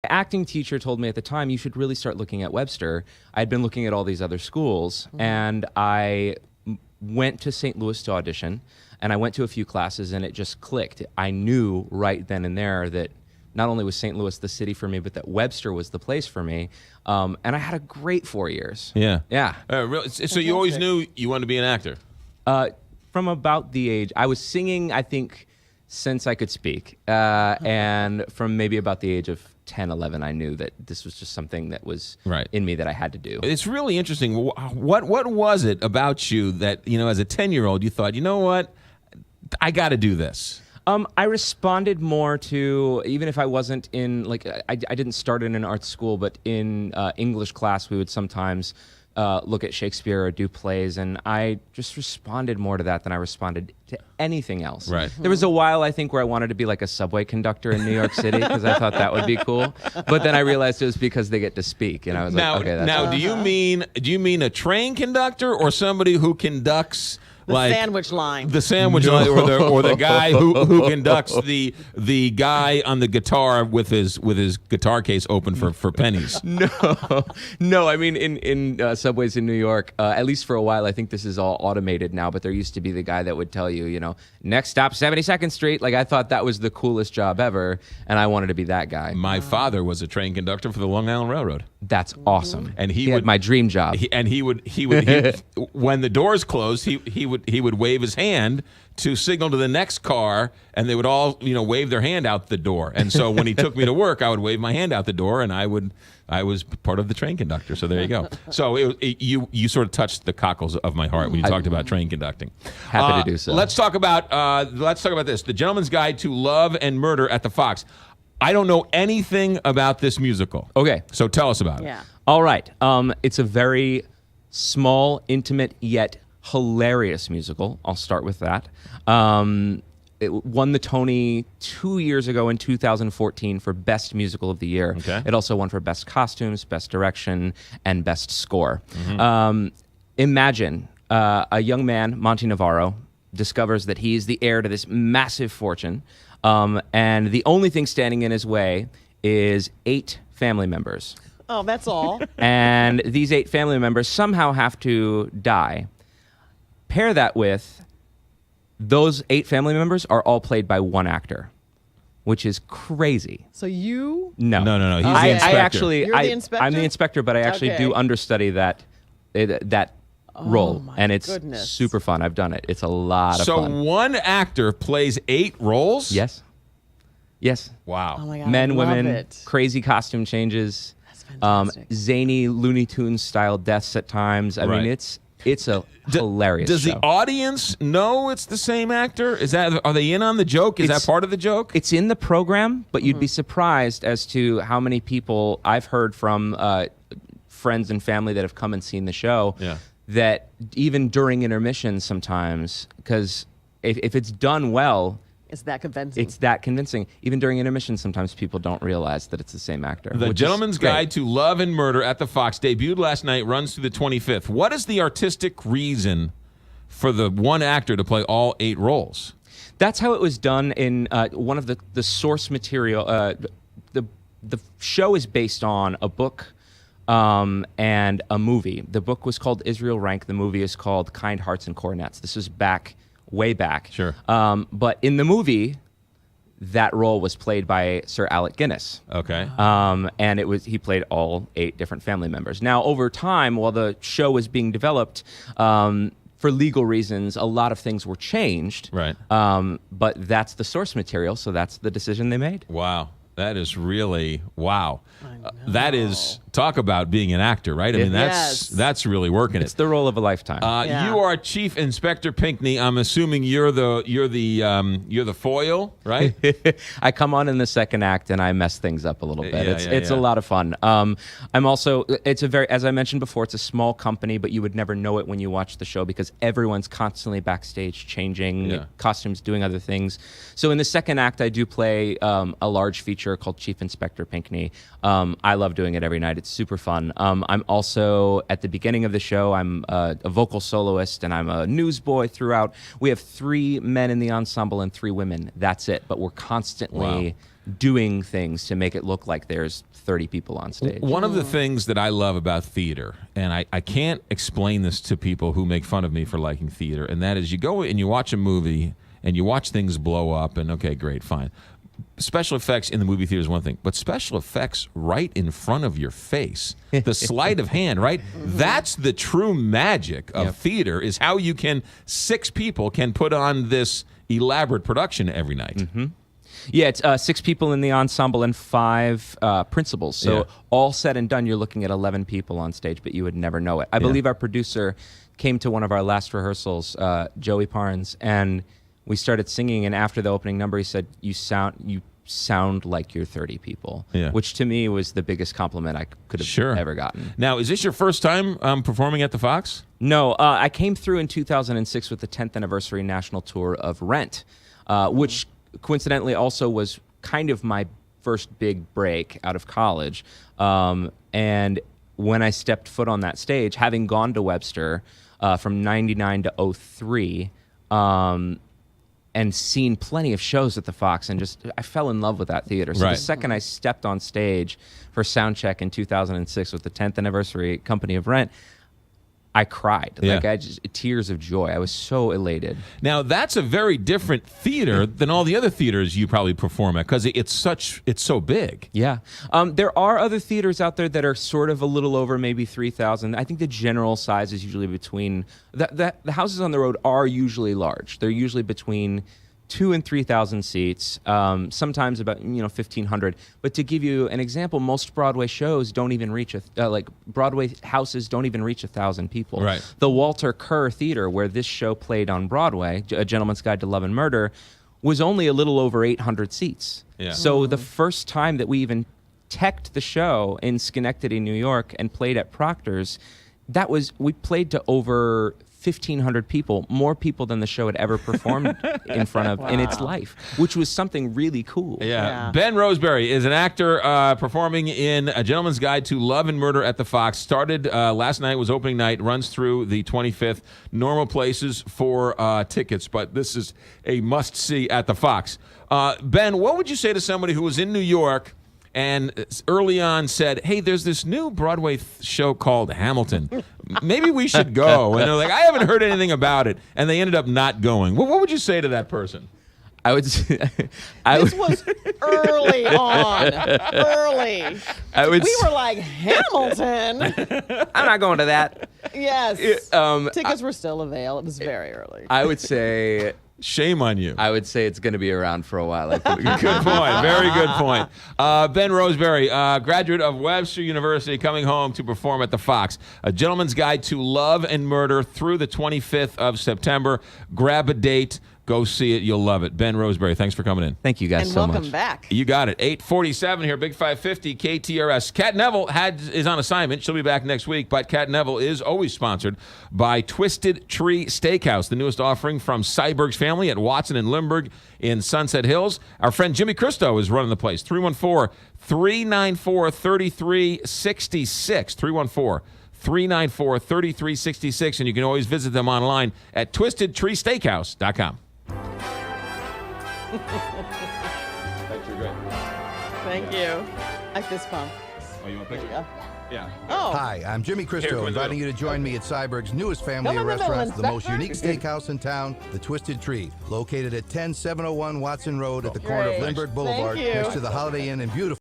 acting teacher told me at the time, you should really start looking at Webster. I'd been looking at all these other schools, and I went to St. Louis to audition, and I went to a few classes, and it just clicked. I knew right then and there that not only was St. Louis the city for me, but that Webster was the place for me. And I had a great 4 years. Yeah. Yeah. So you always knew you wanted to be an actor? From about the age, I was singing, I think, since I could speak. And from maybe about the age of 10, 11, I knew that this was just something that was in me that I had to do. It's really interesting. What was it about you that, as a 10-year-old, you thought, you know what, I got to do this? I responded more to, even if I wasn't in, I didn't start in an art school, but in English class, we would sometimes look at Shakespeare or do plays, and I just responded more to that than I responded to anything else. Right. There was a while, I think, where I wanted to be like a subway conductor in New York City because I thought that would be cool. But then I realized it was because they get to speak, and I was like, okay, that's do you mean a train conductor or somebody who conducts the sandwich line? The sandwich line, or the guy who conducts the guy on the guitar with his guitar case open for pennies. No. I mean, in subways in New York, at least for a while, I think this is all automated now. But there used to be the guy that would tell you, next stop 72nd Street. Like I thought that was the coolest job ever, and I wanted to be that guy. My father was a train conductor for the Long Island Railroad. That's awesome. And he had my dream job. He would when the doors closed, he would wave his hand to signal to the next car, and they would all wave their hand out the door. And so when he took me to work, I would wave my hand out the door, and I was part of the train conductor. So there you go. So you sort of touched the cockles of my heart when you talked about train conducting. Happy to do so. Let's talk about this: The Gentleman's Guide to Love and Murder at the Fox. I don't know anything about this musical. Okay. So tell us about it. Yeah. All right. It's a very small, intimate, yet hilarious musical. I'll start with that. It won the Tony 2 years ago in 2014 for Best Musical of the Year. Okay. It also won for Best Costumes, Best Direction, and Best Score. Imagine a young man, Monty Navarro, discovers that he is the heir to this massive fortune. And the only thing standing in his way is 8 family members. Oh, that's all. And these 8 family members somehow have to die. Pair that with those 8 family members are all played by one actor, which is crazy. So you? No. He's the I inspector. actually, You're the inspector? I'm the inspector, but I actually do understudy that role, and it's super fun. I've done it. It's a lot of fun. So one actor plays 8 roles? Yes. Wow. Oh my God, Men, I love women, it. crazy costume changes. That's fantastic. Zany Looney Tunes style deaths at times. I mean, it's a hilarious Does show. the audience know it's the same actor? Are they in on the joke? Is that part of the joke? It's in the program, but you'd be surprised as to how many people I've heard from friends and family that have come and seen the show. Yeah. That even during intermissions sometimes, because if it's done well, It's that convincing. it's that convincing. Even during intermission, sometimes people don't realize that it's the same actor. The Gentleman's Guide to Love and Murder at the Fox debuted last night, runs through the 25th. What is the artistic reason for the one actor to play all 8 roles? That's how it was done in one of the source material. The show is based on a book and a movie. The book was called Israel Rank. The movie is called Kind Hearts and Coronets. This was way back. Sure. But in the movie, that role was played by Sir Alec Guinness. Okay. And he played all 8 different family members. Now, over time, while the show was being developed, for legal reasons, a lot of things were changed. Right. But that's the source material, so that's the decision they made. Wow. That is really, wow. That is, talk about being an actor, right? I mean, that's really working It's the role of a lifetime. You are Chief Inspector Pinkney. I'm assuming you're the foil, right? I come on in the second act and I mess things up a little bit. It's a lot of fun. I'm also, as I mentioned before, it's a small company, but you would never know it when you watch the show because everyone's constantly backstage changing costumes, doing other things. So in the second act, I do play a large feature called Chief Inspector Pinkney. I love doing it every night. It's super fun. I'm also, at the beginning of the show, I'm a vocal soloist and I'm a newsboy throughout. We have 3 men in the ensemble and 3 women. That's it. But we're constantly doing things to make it look like there's 30 people on stage. One of the things that I love about theater, and I can't explain this to people who make fun of me for liking theater, and that is you go and you watch a movie and you watch things blow up, and okay, great, fine. Special effects in the movie theater is one thing, but special effects right in front of your face, the sleight of hand, right? That's the true magic of theater, is how you can, 6 people can put on this elaborate production every night. Yeah, it's 6 people in the ensemble and 5 principals. So all said and done, you're looking at 11 people on stage, but you would never know it. I believe our producer came to one of our last rehearsals, Joey Parnes, and we started singing, and after the opening number, he said, you sound like you're 30 people, which to me was the biggest compliment I could have ever gotten. Now, is this your first time performing at the Fox? No, I came through in 2006 with the 10th anniversary national tour of Rent, which coincidentally also was kind of my first big break out of college. And when I stepped foot on that stage, having gone to Webster from 99 to 03, and seen plenty of shows at the Fox, and I fell in love with that theater. So the second I stepped on stage for soundcheck in 2006 with the 10th anniversary company of Rent, I cried. Like tears of joy. I was so elated. Now that's a very different theater than all the other theaters you probably perform at, because it's so big. Yeah. There are other theaters out there that are sort of a little over maybe 3,000. I think the general size is usually between the houses on the road are usually large. They're usually between 2,000 and 3,000 seats, sometimes about 1,500. But to give you an example, most Broadway shows don't even reach Broadway houses don't even reach 1,000 people. Right. The Walter Kerr Theater, where this show played on Broadway, A Gentleman's Guide to Love and Murder, was only a little over 800 seats. Yeah. So the first time that we even teched the show in Schenectady, New York, and played at Proctor's, we played to over 1,500 people, more people than the show had ever performed in front of in its life, which was something really cool. Yeah. Ben Roseberry is an actor performing in A Gentleman's Guide to Love and Murder at the Fox. Started last night, was opening night, runs through the 25th. Normal places for tickets, but this is a must-see at the Fox. Ben, what would you say to somebody who was in New York and early on said, hey, there's this new Broadway show called Hamilton. Maybe we should go. And they're like, I haven't heard anything about it. And they ended up not going. What would you say to that person? I would say, this was early on. Early. We were like, Hamilton? I'm not going to that. Yes. Tickets were still available. It was very early. I would say... Shame on you. I would say it's going to be around for a while. Good point. Very good point. Ben Roseberry, graduate of Webster University, coming home to perform at the Fox. A Gentleman's Guide to Love and Murder through the 25th of September. Grab a date. Go see it. You'll love it. Ben Roseberry, thanks for coming in. Thank you guys so much. And welcome back. You got it. 8:47 here, Big 550 KTRS. Kat Neville is on assignment. She'll be back next week, but Kat Neville is always sponsored by Twisted Tree Steakhouse, the newest offering from Syberg's family at Watson and Lindbergh in Sunset Hills. Our friend Jimmy Christo is running the place. 314-394-3366. 394-3366, and you can always visit them online at twistedtreesteakhouse.com. Thanks, you're great. Thank you. I fist pump. Oh, you want a picture? Yeah. Oh. Hi, I'm Jimmy Christo, inviting you to join me at Syberg's newest family of restaurants, the most unique steakhouse in town, the Twisted Tree, located at 10701 Watson Road at the corner of Lindbergh Boulevard, next to the Holiday Inn in beautiful